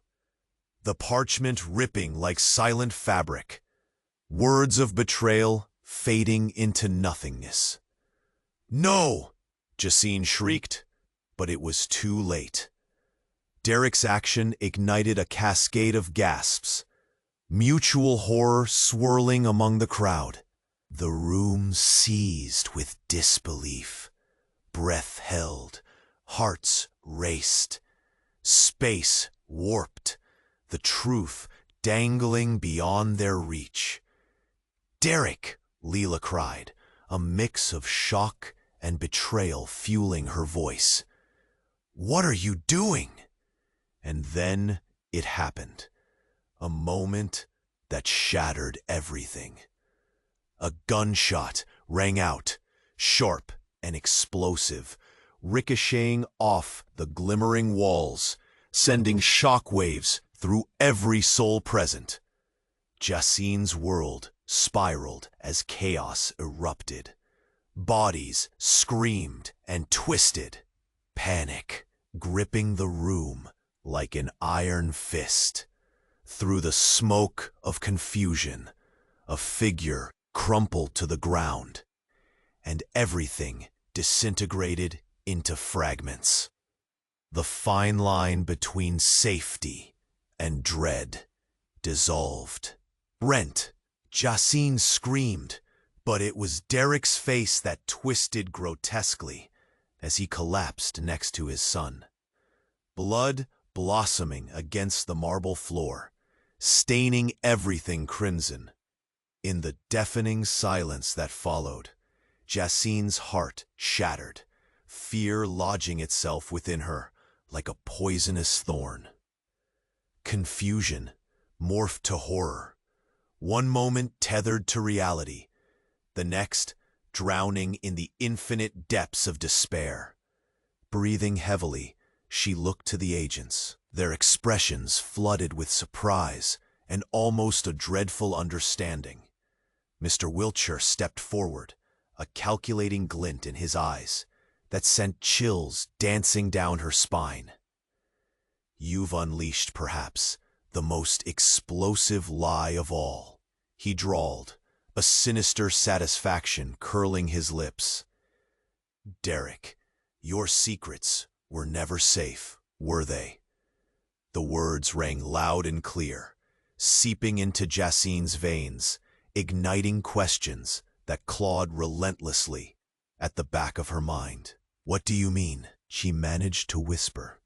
the parchment ripping like silent fabric, words of betrayal fading into nothingness. "No!" Jasine shrieked, but it was too late. Derek's action ignited a cascade of gasps, mutual horror swirling among the crowd. The room seized with disbelief, breath held, hearts raced, space warped, the truth dangling beyond their reach. "Derek!" Leela cried, a mix of shock and betrayal fueling her voice. "What are you doing?" And then it happened, a moment that shattered everything. A gunshot rang out, sharp and explosive, ricocheting off the glimmering walls, sending shockwaves through every soul present. Jasine's world spiraled as chaos erupted. Bodies screamed and twisted, panic gripping the room like an iron fist. Through the smoke of confusion, a figure crumpled to the ground, and everything disintegrated into fragments. The fine line between safety and dread dissolved. Rent, Jasine screamed, but it was Derek's face that twisted grotesquely, as he collapsed next to his son. Blood blossoming against the marble floor, staining everything crimson. In the deafening silence that followed, Jasine's heart shattered, fear lodging itself within her like a poisonous thorn. Confusion morphed to horror, one moment tethered to reality, the next drowning in the infinite depths of despair. Breathing heavily, she looked to the agents, their expressions flooded with surprise and almost a dreadful understanding. Mr. Wiltshire stepped forward, a calculating glint in his eyes that sent chills dancing down her spine. "You've unleashed, perhaps, the most explosive lie of all," he drawled, a sinister satisfaction curling his lips. "Derek, your secrets were never safe, were they?" The words rang loud and clear, seeping into Jasine's veins, igniting questions that clawed relentlessly at the back of her mind. "What do you mean?" she managed to whisper,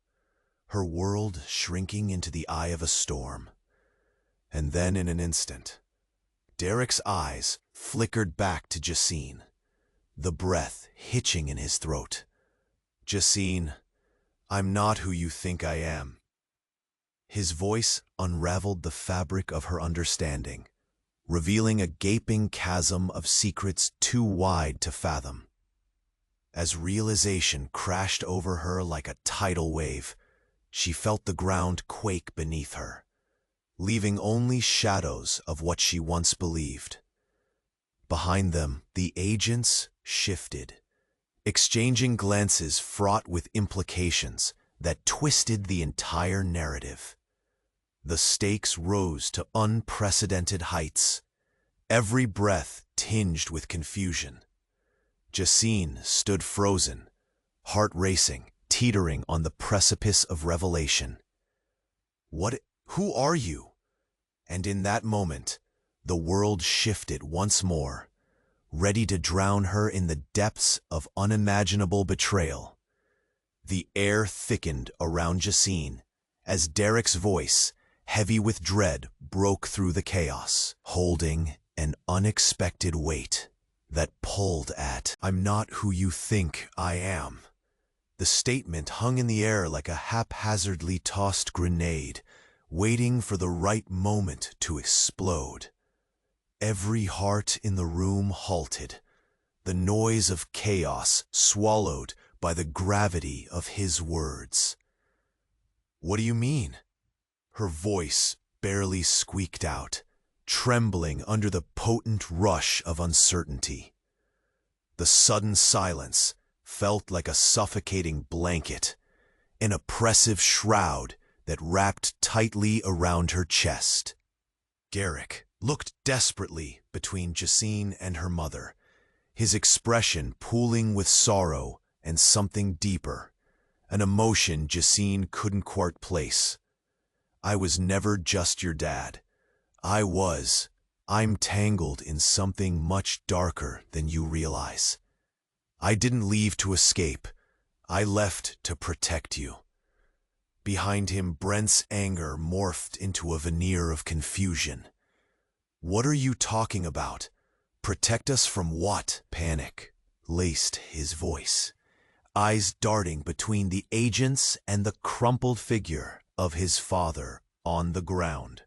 her world shrinking into the eye of a storm. And then in an instant, Derek's eyes flickered back to Jasine, the breath hitching in his throat. "Jasine, I'm not who you think I am." His voice unraveled the fabric of her understanding, revealing a gaping chasm of secrets too wide to fathom. As realization crashed over her like a tidal wave, she felt the ground quake beneath her, leaving only shadows of what she once believed. Behind them, the agents shifted, exchanging glances fraught with implications that twisted the entire narrative. The stakes rose to unprecedented heights, every breath tinged with confusion. Jasine stood frozen, heart racing, teetering on the precipice of revelation. Who are you?" And in that moment, the world shifted once more, ready to drown her in the depths of unimaginable betrayal. The air thickened around Jasine as Derek's voice, heavy with dread, broke through the chaos, holding an unexpected weight that pulled at, "I'm not who you think I am." The statement hung in the air like a haphazardly tossed grenade, waiting for the right moment to explode. Every heart in the room halted, the noise of chaos swallowed by the gravity of his words. "What do you mean?" Her voice barely squeaked out, trembling under the potent rush of uncertainty. The sudden silence felt like a suffocating blanket, an oppressive shroud that wrapped tightly around her chest. Derek looked desperately between Jasine and her mother, his expression pooling with sorrow and something deeper, an emotion Jasine couldn't quite place. "I was never just your dad. I'm tangled in something much darker than you realize. I didn't leave to escape. I left to protect you." Behind him, Brent's anger morphed into a veneer of confusion. "What are you talking about? Protect us from what?" Panic laced his voice, eyes darting between the agents and the crumpled figure of his father on the ground.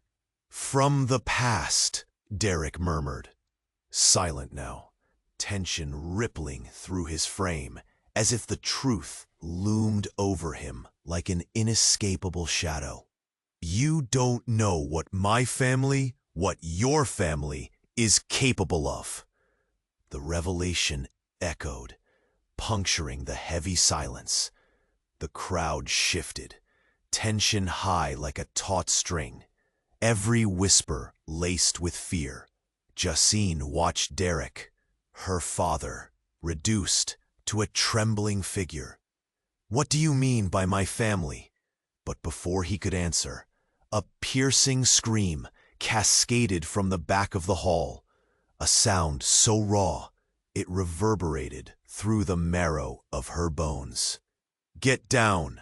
"From the past," Derek murmured, silent now, tension rippling through his frame, as if the truth loomed over him like an inescapable shadow. "You don't know what your family is capable of." The revelation echoed, puncturing the heavy silence. The crowd shifted, tension high like a taut string, every whisper laced with fear. Jasine watched Derek, her father, reduced to a trembling figure. "What do you mean by my family?" But before he could answer, a piercing scream cascaded from the back of the hall, a sound so raw it reverberated through the marrow of her bones. "Get down!"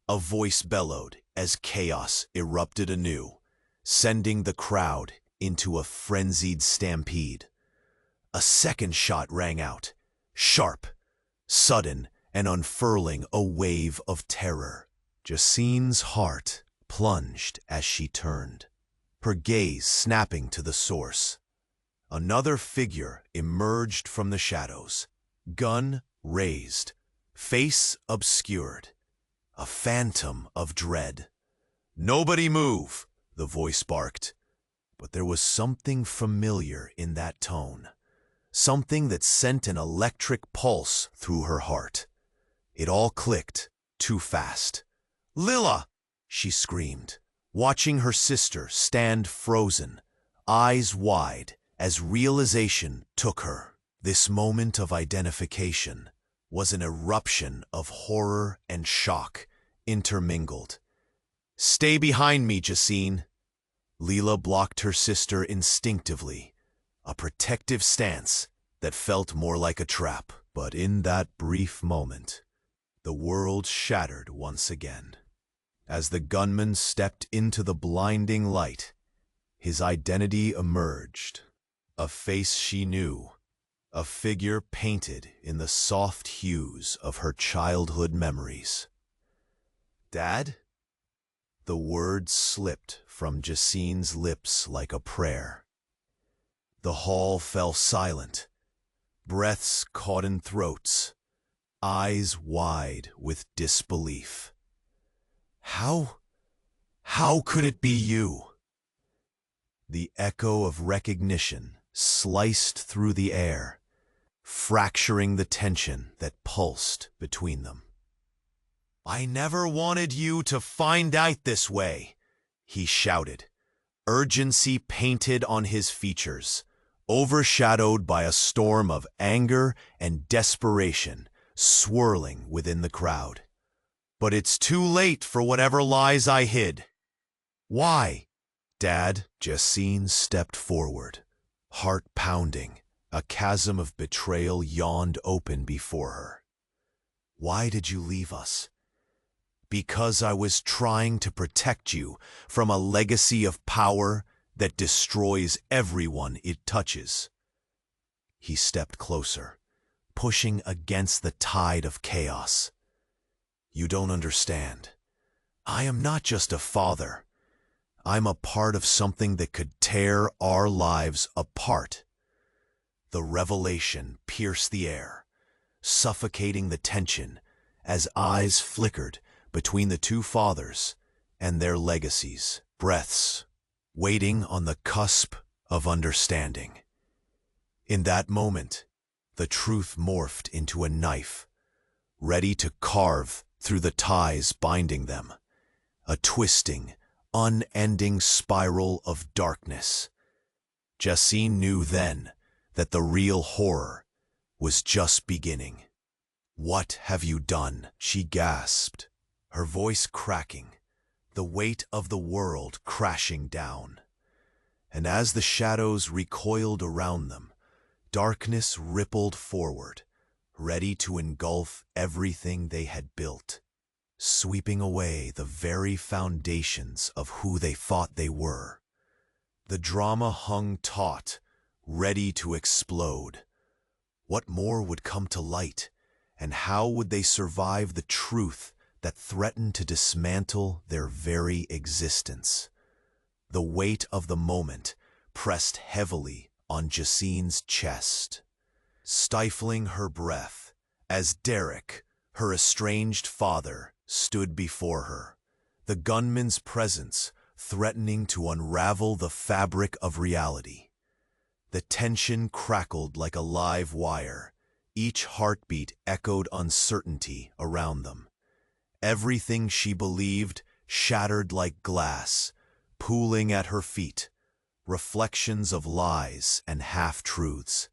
a voice bellowed as chaos erupted anew, sending the crowd into a frenzied stampede. A second shot rang out, sharp, sudden, and unfurling a wave of terror. Jasine's heart plunged as she turned, her gaze snapping to the source. Another figure emerged from the shadows, gun raised, face obscured, a phantom of dread. "Nobody move!" the voice barked. But there was something familiar in that tone, something that sent an electric pulse through her heart. It all clicked too fast. "Lila!" she screamed, watching her sister stand frozen, eyes wide, as realization took her. This moment of identification was an eruption of horror and shock intermingled. "Stay behind me, Jasine." Lila blocked her sister instinctively, a protective stance that felt more like a trap. But in that brief moment, the world shattered once again. As the gunman stepped into the blinding light, his identity emerged. A face she knew, a figure painted in the soft hues of her childhood memories. "Dad?" The words slipped from Jasine's lips like a prayer. The hall fell silent, breaths caught in throats, eyes wide with disbelief. How could it be you?" The echo of recognition sliced through the air, fracturing the tension that pulsed between them. "I never wanted you to find out this way," he shouted, urgency painted on his features, overshadowed by a storm of anger and desperation swirling within the crowd. "But it's too late for whatever lies I hid." "Why?" "Dad," Jasine stepped forward, heart pounding. A chasm of betrayal yawned open before her. "Why did you leave us?" "Because I was trying to protect you from a legacy of power that destroys everyone it touches." He stepped closer, pushing against the tide of chaos. "You don't understand. I am not just a father. I'm a part of something that could tear our lives apart." The revelation pierced the air, suffocating the tension as eyes flickered between the two fathers and their legacies, breaths waiting on the cusp of understanding. In that moment, the truth morphed into a knife, ready to carve through the ties binding them, a twisting, unending spiral of darkness. Jasine knew then that the real horror was just beginning. "What have you done?" she gasped, her voice cracking, the weight of the world crashing down. And as the shadows recoiled around them, darkness rippled forward, ready to engulf everything they had built, sweeping away the very foundations of who they thought they were. The drama hung taut, ready to explode. What more would come to light, and how would they survive the truth that threatened to dismantle their very existence? The weight of the moment pressed heavily on Jasine's chest, stifling her breath as Derek, her estranged father, stood before her, the gunman's presence threatening to unravel the fabric of reality. The tension crackled like a live wire, each heartbeat echoed uncertainty around them. Everything she believed shattered like glass, pooling at her feet, reflections of lies and half-truths.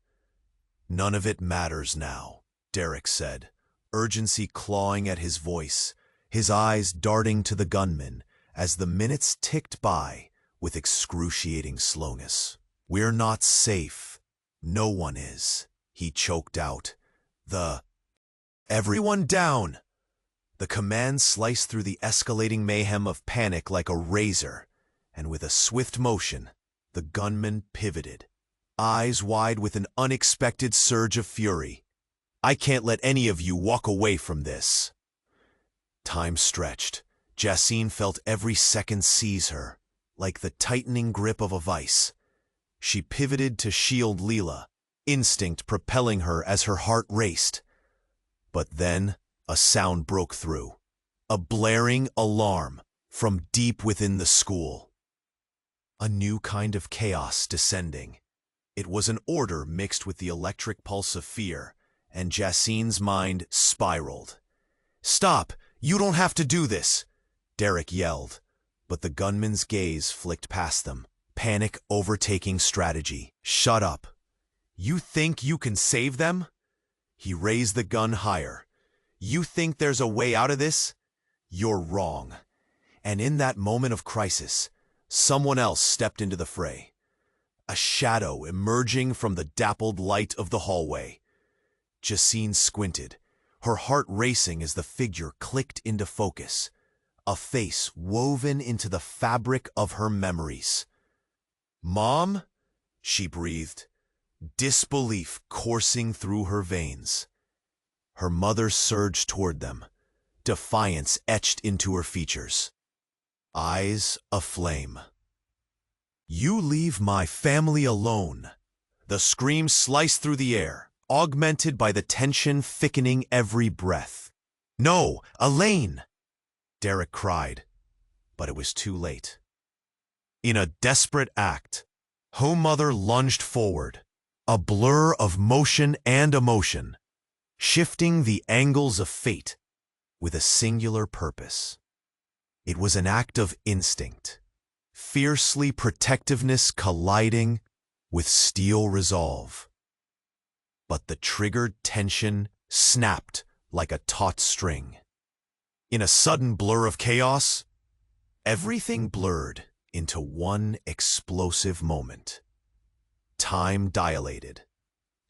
"None of it matters now," Derek said, urgency clawing at his voice, his eyes darting to the gunman as the minutes ticked by with excruciating slowness. "We're not safe. No one is," he choked out. Everyone down! The command sliced through the escalating mayhem of panic like a razor, and with a swift motion, the gunman pivoted, eyes wide with an unexpected surge of fury. I can't let any of you walk away from this. Time stretched. Jasine felt every second seize her, like the tightening grip of a vice. She pivoted to shield Leela, instinct propelling her as her heart raced. But then a sound broke through, a blaring alarm from deep within the school. A new kind of chaos descending. It was an order mixed with the electric pulse of fear, and Jasine's mind spiraled. "Stop! You don't have to do this!" Derek yelled, but the gunman's gaze flicked past them, panic overtaking strategy. "Shut up! You think you can save them?" He raised the gun higher. "You think there's a way out of this? You're wrong." And in that moment of crisis, someone else stepped into the fray. A shadow emerging from the dappled light of the hallway. Jasine squinted, her heart racing as the figure clicked into focus, a face woven into the fabric of her memories. "Mom?" she breathed, disbelief coursing through her veins. Her mother surged toward them, defiance etched into her features, eyes aflame. "You leave my family alone." The scream sliced through the air, augmented by the tension thickening every breath. "No, Elaine!" Derek cried, but it was too late. In a desperate act, Home Mother lunged forward, a blur of motion and emotion, shifting the angles of fate with a singular purpose. It was an act of instinct, fiercely protectiveness colliding with steel resolve. But the triggered tension snapped like a taut string. In a sudden blur of chaos, everything blurred into one explosive moment. Time dilated,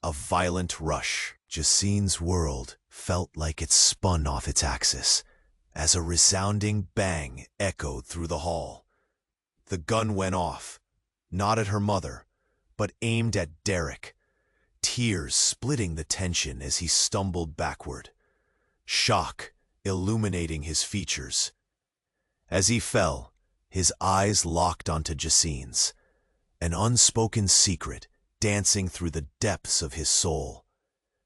a violent rush. Jasine's world felt like it spun off its axis as a resounding bang echoed through the hall. The gun went off, not at her mother, but aimed at Derek, tears splitting the tension as he stumbled backward, shock illuminating his features. As he fell, his eyes locked onto Jasine's, an unspoken secret dancing through the depths of his soul,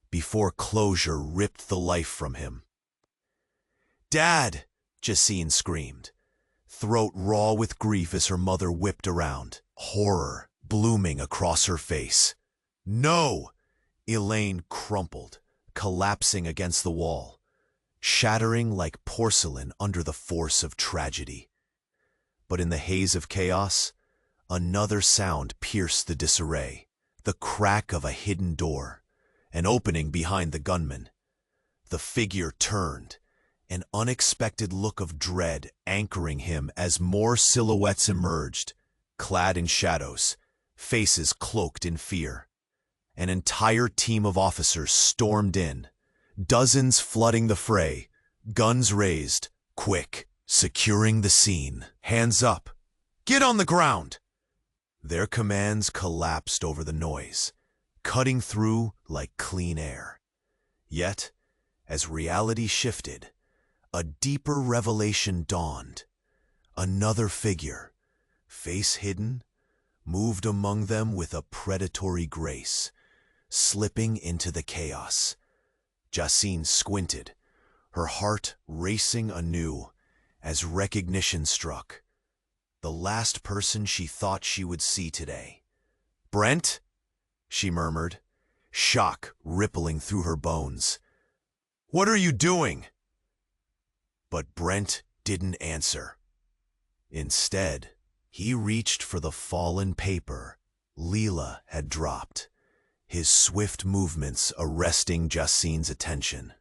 before closure ripped the life from him. "Dad!" Jasine screamed, throat raw with grief as her mother whipped around, horror blooming across her face. "No!" Elaine crumpled, collapsing against the wall, shattering like porcelain under the force of tragedy. But in the haze of chaos, another sound pierced the disarray, the crack of a hidden door, an opening behind the gunman. The figure turned, an unexpected look of dread anchoring him as more silhouettes emerged, clad in shadows, faces cloaked in fear. An entire team of officers stormed in, dozens flooding the fray, guns raised, quick, securing the scene. "Hands up! Get on the ground!" Their commands collapsed over the noise, cutting through like clean air. Yet, as reality shifted, a deeper revelation dawned. Another figure, face hidden, moved among them with a predatory grace, slipping into the chaos. Jasine squinted, her heart racing anew as recognition struck. The last person she thought she would see today. "Brent?" she murmured, shock rippling through her bones. "What are you doing?" But Brent didn't answer. Instead, he reached for the fallen paper Leela had dropped, his swift movements arresting Jasine's attention.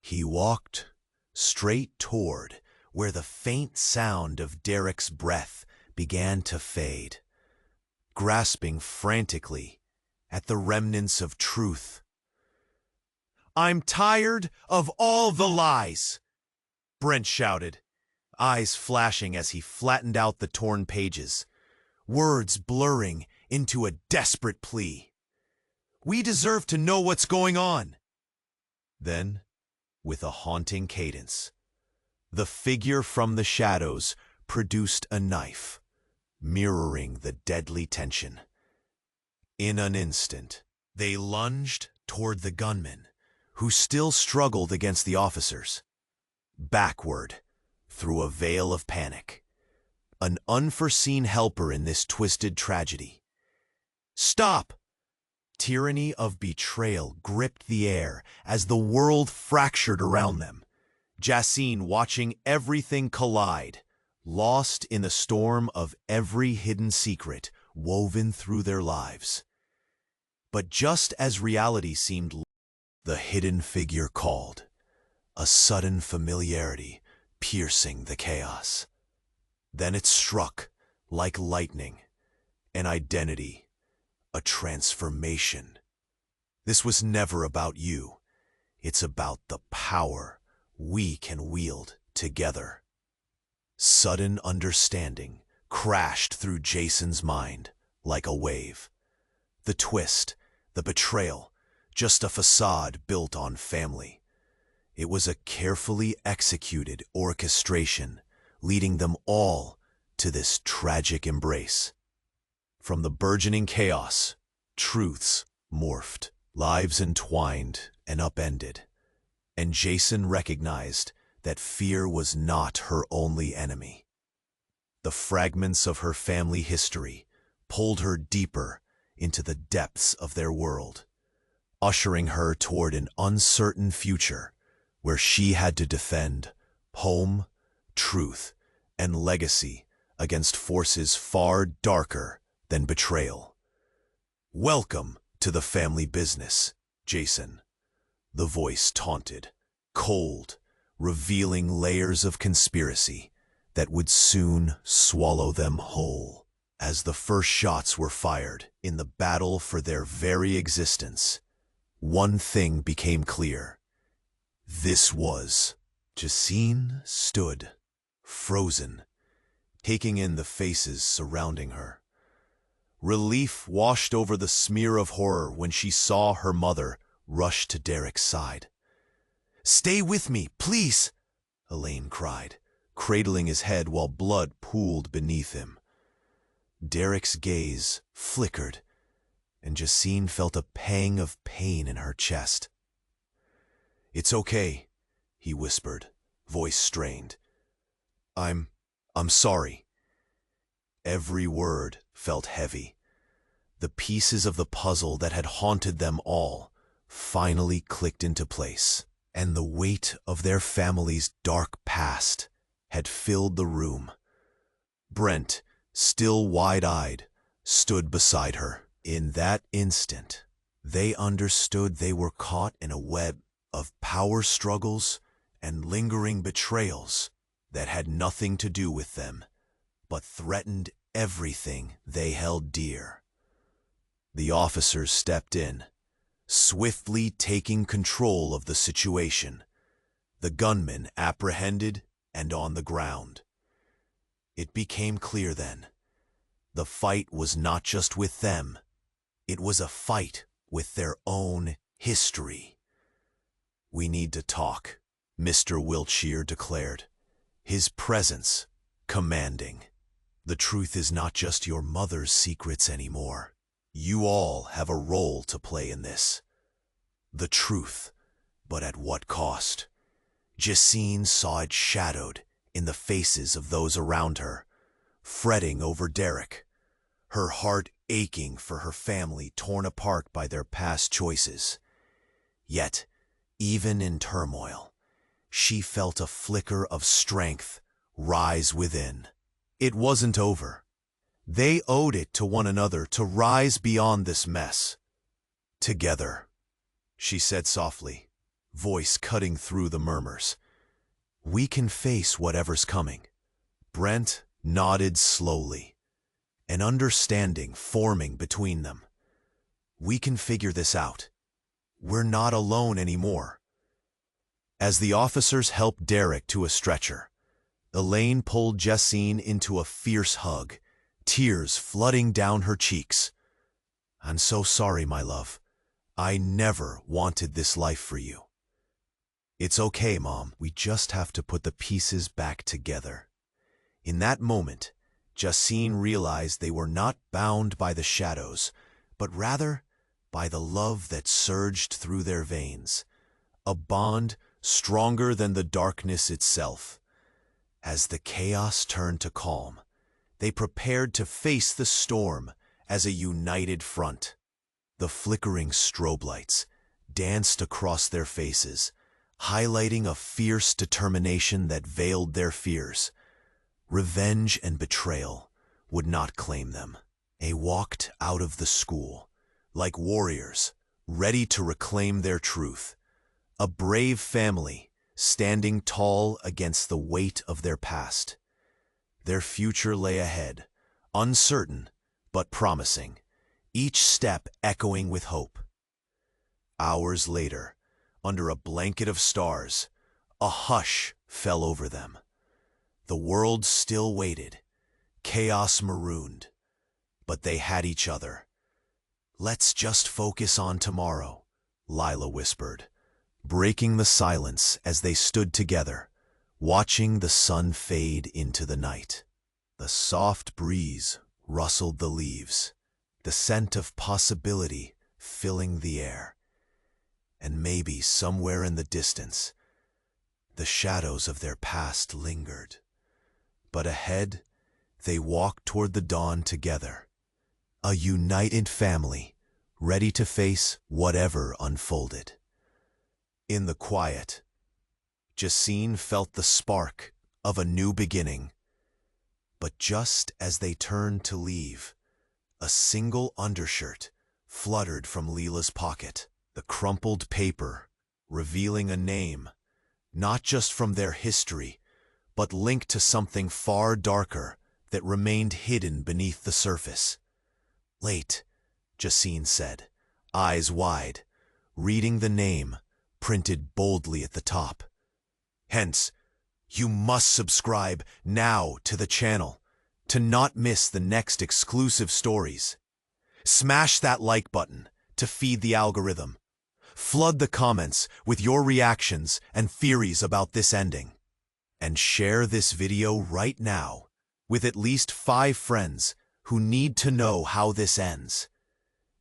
He walked straight toward where the faint sound of Derek's breath began to fade, grasping frantically at the remnants of truth I'm tired of all the lies, Brent shouted, eyes flashing as he flattened out the torn pages, words blurring into a desperate plea. We deserve to know what's going on. Then, with a haunting cadence, the figure from the shadows produced a knife, mirroring the deadly tension. In an instant, they lunged toward the gunman, who still struggled against the officers. Backward, through a veil of panic, an unforeseen helper in this twisted tragedy. Stop! Tyranny of betrayal gripped the air as the world fractured around them. Jasine watching everything collide, lost in the storm of every hidden secret woven through their lives. But just as reality seemed, the hidden figure called, a sudden familiarity piercing the chaos. Then it struck, like lightning, an identity, a transformation. This was never about you. It's about the power we can wield together. Sudden understanding crashed through Jason's mind like a wave. The twist, the betrayal, just a facade built on family. It was a carefully executed orchestration, leading them all to this tragic embrace. From the burgeoning chaos, truths morphed, lives entwined and upended. And Jasine recognized that fear was not her only enemy. The fragments of her family history pulled her deeper into the depths of their world, ushering her toward an uncertain future where she had to defend home, truth, and legacy against forces far darker than betrayal. Welcome to the family business, Jasine. The voice taunted, cold, revealing layers of conspiracy that would soon swallow them whole. As the first shots were fired in the battle for their very existence, one thing became clear. This was. Jasine stood, frozen, taking in the faces surrounding her. Relief washed over the smear of horror when she saw her mother rush to Derek's side. "Stay with me, please," Elaine cried, cradling his head while blood pooled beneath him. Derek's gaze flickered, and Jasine felt a pang of pain in her chest. "It's okay," he whispered, voice strained. I'm sorry." Every word felt heavy. The pieces of the puzzle that had haunted them all finally clicked into place, and the weight of their family's dark past had filled the room. Brent, still wide-eyed, stood beside her. In that instant, they understood they were caught in a web of power struggles and lingering betrayals that had nothing to do with them, but threatened everything they held dear. The officers stepped in, swiftly taking control of the situation, the gunman apprehended and on the ground. It became clear then, the fight was not just with them, it was a fight with their own history. "We need to talk," Mr. Wiltshire declared, his presence commanding. "The truth is not just your mother's secrets anymore. You all have a role to play in this. The truth, but at what cost?" Jasine saw it shadowed in the faces of those around her, fretting over Derek, her heart aching for her family torn apart by their past choices. Yet, even in turmoil, she felt a flicker of strength rise within. It wasn't over. They owed it to one another to rise beyond this mess. "Together," she said softly, voice cutting through the murmurs. "We can face whatever's coming." Brent nodded slowly, an understanding forming between them. "We can figure this out. we're not alone anymore. As the officers helped Derek to a stretcher, Elaine pulled Jasine into a fierce hug, tears flooding down her cheeks. I'm so sorry, my love. I never wanted this life for you. It's okay, Mom. We just have to put the pieces back together. In that moment, Jasine realized they were not bound by the shadows, but rather by the love that surged through their veins, a bond stronger than the darkness itself. As the chaos turned to calm, they prepared to face the storm as a united front. The flickering strobe lights danced across their faces, highlighting a fierce determination that veiled their fears. Revenge and betrayal would not claim them. They walked out of the school, like warriors, ready to reclaim their truth. A brave family, standing tall against the weight of their past. Their future lay ahead, uncertain but promising, each step echoing with hope. Hours later, under a blanket of stars, a hush fell over them. The world still waited, chaos marooned, but they had each other. Let's just focus on tomorrow, Lila whispered, breaking the silence as they stood together, watching the sun fade into the night. The soft breeze rustled the leaves, the scent of possibility filling the air. And maybe somewhere in the distance, the shadows of their past lingered. But ahead, they walked toward the dawn together, a united family, ready to face whatever unfolded. In the quiet, Jasine felt the spark of a new beginning. But just as they turned to leave, a single undershirt fluttered from Lila's pocket, the crumpled paper revealing a name, not just from their history, but linked to something far darker that remained hidden beneath the surface. Late, Jasine said, eyes wide, reading the name printed boldly at the top. Hence, you must subscribe now to the channel to not miss the next exclusive stories. Smash that like button to feed the algorithm. Flood the comments with your reactions and theories about this ending. And share this video right now with at least 5 friends who need to know how this ends.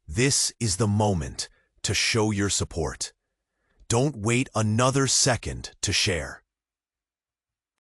This is the moment to show your support. Don't wait another second to share.